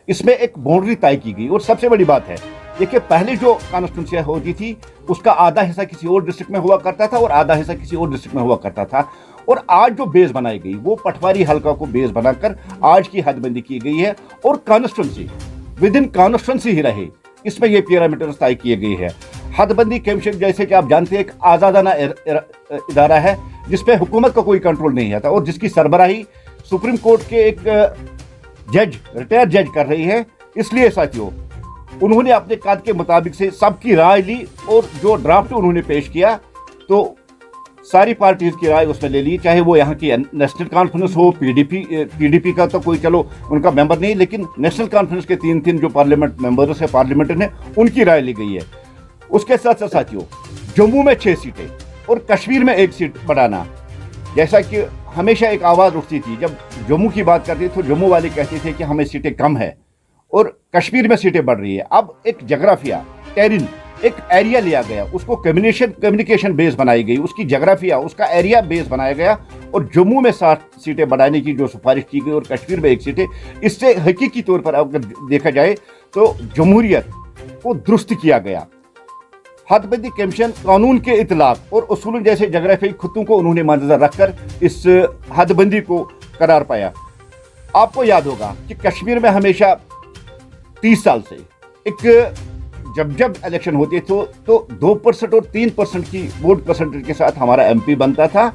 इसमें एक बाउंड्री तय की गई। और सबसे बड़ी बात है, देखिए पहले जो कॉन्स्टिट्यूंसी होती थी उसका आधा हिस्सा किसी और डिस्ट्रिक्ट में हुआ करता था और आधा हिस्सा किसी और डिस्ट्रिक्ट में हुआ करता था। और आज जो बेस बनाई गई वो पटवारी हल्का को बेस बनाकर आज की हदबंदी की गई है और कॉन्स्टिट्यूंसी विद इन कॉन्स्टिट्यूंसी ही रहे, इसमें ये पैरामीटर्स तय किए गए हैं। हदबंदी कमीशन जैसे कि आप जानते हैं एक आज़ादाना इदारा है जिसपे हुकूमत का कोई कंट्रोल नहीं आता और जिसकी सरबराही सुप्रीम कोर्ट के एक जज, रिटायर्ड जज कर रही है। इसलिए साथियों उन्होंने अपने कद के मुताबिक से सबकी राय ली और जो ड्राफ्ट उन्होंने पेश किया तो सारी पार्टीज की राय उसमें ले ली, चाहे वो यहाँ की नेशनल कॉन्फ्रेंस हो, पीडीपी का तो कोई चलो उनका मेंबर नहीं, लेकिन नेशनल कॉन्फ्रेंस के तीन जो पार्लियामेंट मेंबर्स है पार्लियामेंट ने उनकी राय ली गई है। उसके साथ साथ साथियों जम्मू में 6 सीटें और कश्मीर में 1 सीट बढ़ाना, जैसा कि हमेशा एक आवाज़ उठती थी जब जम्मू की बात करते तो जम्मू वाले कहते थे कि हमें सीटें कम है और कश्मीर में सीटें बढ़ रही है। अब एक जोग्राफिया टेरिन एक एरिया लिया गया, उसको कम्युनिकेशन बेस बनाई गई, उसकी जोग्राफिया उसका एरिया बेस बनाया गया और जम्मू में 60 सीटें बढ़ाने की जो सिफारिश की गई और कश्मीर में 1 सीटें। इससे हकीकी तौर पर अगर देखा जाए तो जमहूरियत को दुरुस्त किया गया। हदबंदी कमीशन कानून के इतलाक और उसूल जैसे जोग्राफियाई खत्तों को उन्होंने मद्देनजर रखकर इस हदबंदी को करार पाया। आपको याद होगा कि कश्मीर में हमेशा 30 साल से एक जब इलेक्शन होते थे तो 2% और 3% की वोट परसेंटेज के साथ हमारा एमपी बनता था।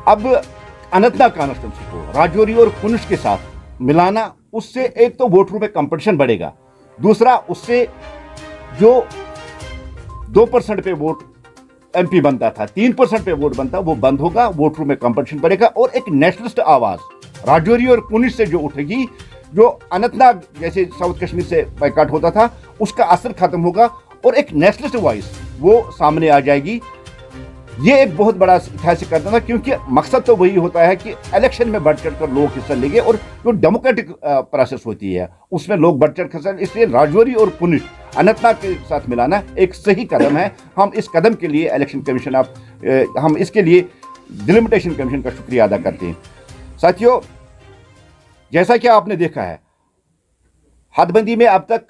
अब अनंतनाग कॉन्स्टिट्यूंसी को राजौरी और पुंछ के साथ मिलाना, उससे एक तो वोटरों में कंपटीशन बढ़ेगा, दूसरा उससे जो 2% पे वोट एमपी बनता था 3% पे वोट बनता वो बंद होगा, वोटरों में कंपटीशन बढ़ेगा और एक नेशनलिस्ट आवाज राजौरी और पुंछ से जो उठेगी, जो अनंतनाग जैसे साउथ कश्मीर से बाइकाट होता था उसका असर खत्म होगा और एक नेशनलिस्ट वॉइस वो सामने आ जाएगी। ये एक बहुत बड़ा ऐतिहासिक कदम है क्योंकि मकसद तो वही होता है कि इलेक्शन में बढ़ चढ़ कर लोग हिस्सा लेंगे और जो डेमोक्रेटिक प्रोसेस होती है उसमें लोग बढ़ चढ़ कर, इसलिए राजौरी और पुंछ अनंतनाग के साथ मिलाना एक सही कदम है। हम इस कदम के लिए इलेक्शन कमीशन हम इसके लिए डिलिमिटेशन कमीशन का शुक्रिया अदा करते हैं। साथियों जैसा कि आपने देखा है हदबंदी में अब तक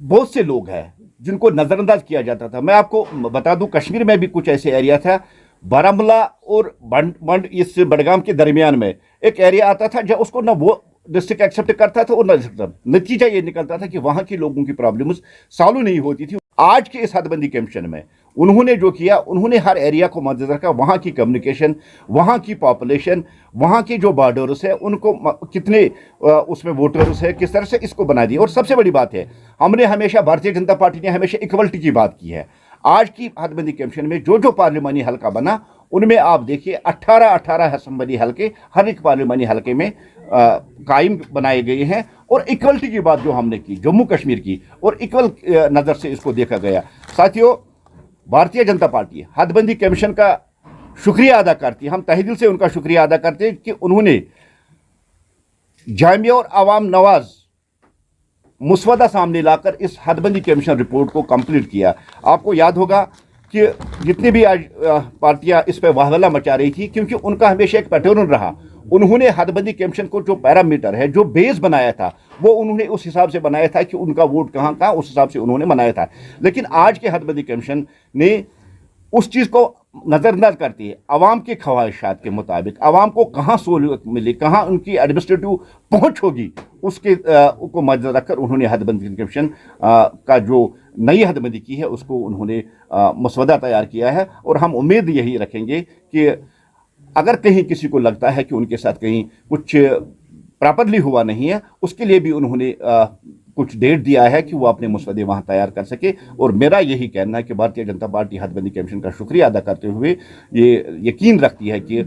बहुत से लोग हैं जिनको नजरअंदाज किया जाता था। मैं आपको बता दूं कश्मीर में भी कुछ ऐसे एरिया था, बारामूला और बंड इस बडगाम के दरमियान में एक एरिया आता था जब उसको ना वो डिस्ट्रिक्ट एक्सेप्ट करता था और नतीजा ये निकलता था कि वहां के लोगों की प्रॉब्लम्स सॉल्व नहीं होती थी। आज के इस हदबंदी कमीशन में उन्होंने जो किया, उन्होंने हर एरिया को मद्देनजर रखा, वहाँ की कम्युनिकेशन, वहाँ की पॉपुलेशन, वहाँ के जो बॉर्डर्स है उनको कितने उसमें वोटर्स है, किस तरह से इसको बना दिया। और सबसे बड़ी बात है हमने हमेशा, भारतीय जनता पार्टी ने हमेशा इक्वलिटी की बात की है। आज की हदबंदी कमीशन में जो पार्लिमानी हल्का बना उनमें आप देखिए 18 असेंबली हल्के हर एक पार्लिमानी हल्के में कायम बनाए गए हैं और इक्वलिटी की बात जो हमने की जम्मू कश्मीर की और इक्वल नज़र से इसको देखा गया। साथियों भारतीय जनता पार्टी हदबंदी कमीशन का शुक्रिया अदा करती है, हम तहे दिल से उनका शुक्रिया अदा करते हैं कि उन्होंने जामिया और आवाम नवाज मुसवदा सामने लाकर इस हदबंदी कमीशन रिपोर्ट को कंप्लीट किया। आपको याद होगा कि जितनी भी आज पार्टियां इस पर वाहवाला मचा रही थी क्योंकि उनका हमेशा एक पैटर्न रहा, उन्होंने हदबंदी कमीशन को जो पैरामीटर है, जो बेस बनाया था वो उन्होंने उस हिसाब से बनाया था कि उनका वोट कहाँ उस हिसाब से उन्होंने बनाया था। लेकिन आज के हदबंदी कमीशन ने उस चीज़ को नज़रअंदाज करती है, आवाम के ख्वाहिशात के मुताबिक आवाम को कहाँ सहूलियत मिली, कहाँ उनकी एडमिनिस्ट्रेटिव पहुँच होगी, उसके को मद्देनजर रखकर उन्होंने हदबंदी कमीशन का जो नई हदबंदी की है उसको उन्होंने मसवदा तैयार किया है। और हम उम्मीद यही रखेंगे कि अगर कहीं किसी को लगता है कि उनके साथ कहीं कुछ प्रॉपरली हुआ नहीं है, उसके लिए भी उन्होंने कुछ डेट दिया है कि वो अपने मसवदे वहाँ तैयार कर सके। और मेरा यही कहना है कि भारतीय जनता पार्टी हदबंदी कमीशन का शुक्रिया अदा करते हुए ये यकीन रखती है कि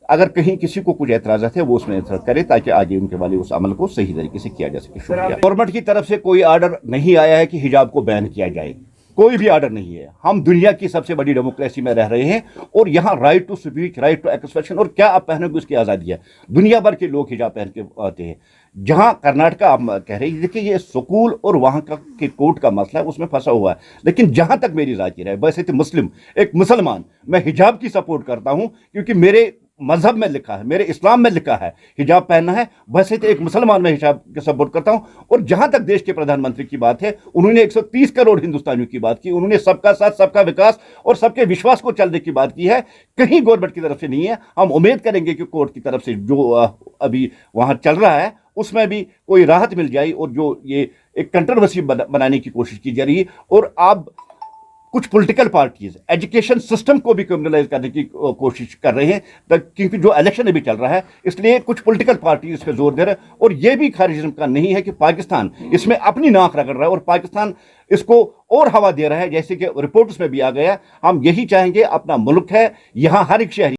अगर कहीं किसी को कुछ एतराज़ात है वो उसमें एतराज़ करे ताकि आगे उनके वाले उस अमल को सही तरीके से किया जा सके। शुक्रिया। गवर्नमेंट की तरफ से कोई आर्डर नहीं आया है कि हिजाब को बैन किया जाए, कोई भी आर्डर नहीं है। हम दुनिया की सबसे बड़ी डेमोक्रेसी में रह रहे हैं और यहाँ right to speech, right to expression और क्या आप पहनोगे उसकी आज़ादी है। दुनिया भर के लोग हिजाब पहन के आते हैं। जहाँ कर्नाटका आप कह रहे हैं, देखिए ये स्कूल और वहाँ का के कोर्ट का मसला है, उसमें फंसा हुआ है। लेकिन जहाँ तक मेरी जाती रहे, वैसे तो एक मुसलमान मैं हिजाब की सपोर्ट करता हूँ क्योंकि मेरे मजहब में लिखा है, मेरे इस्लाम में लिखा है हिजाब पहनना है, वैसे तो एक मुसलमान में हिजाब के सपोर्ट करता हूं। और जहां तक देश के प्रधानमंत्री की बात है, उन्होंने 130 करोड़ हिंदुस्तानियों की बात की, उन्होंने सबका साथ सबका विकास और सबके विश्वास को चलने की बात की है, कहीं गवर्नमेंट की तरफ से नहीं है। हम उम्मीद करेंगे कि कोर्ट की तरफ से जो अभी वहां चल रहा है उसमें भी कोई राहत मिल जाए, और जो ये एक कंट्रोवर्सी बनाने की कोशिश की जा रही है, और आप कुछ पॉलिटिकल पार्टीज एजुकेशन सिस्टम को भी क्रिमिनलाइज करने की कोशिश कर रहे हैं, क्योंकि जो इलेक्शन अभी चल रहा है इसलिए कुछ पॉलिटिकल पार्टी इस पर जोर दे रहे हैं। और यह भी खारिज का नहीं है कि पाकिस्तान इसमें अपनी नाक रगड़ रहा है और पाकिस्तान इसको और हवा दे रहा है, जैसे कि रिपोर्ट्स में भी आ गया। हम यही चाहेंगे, अपना मुल्क है, यहां हर एक शहरी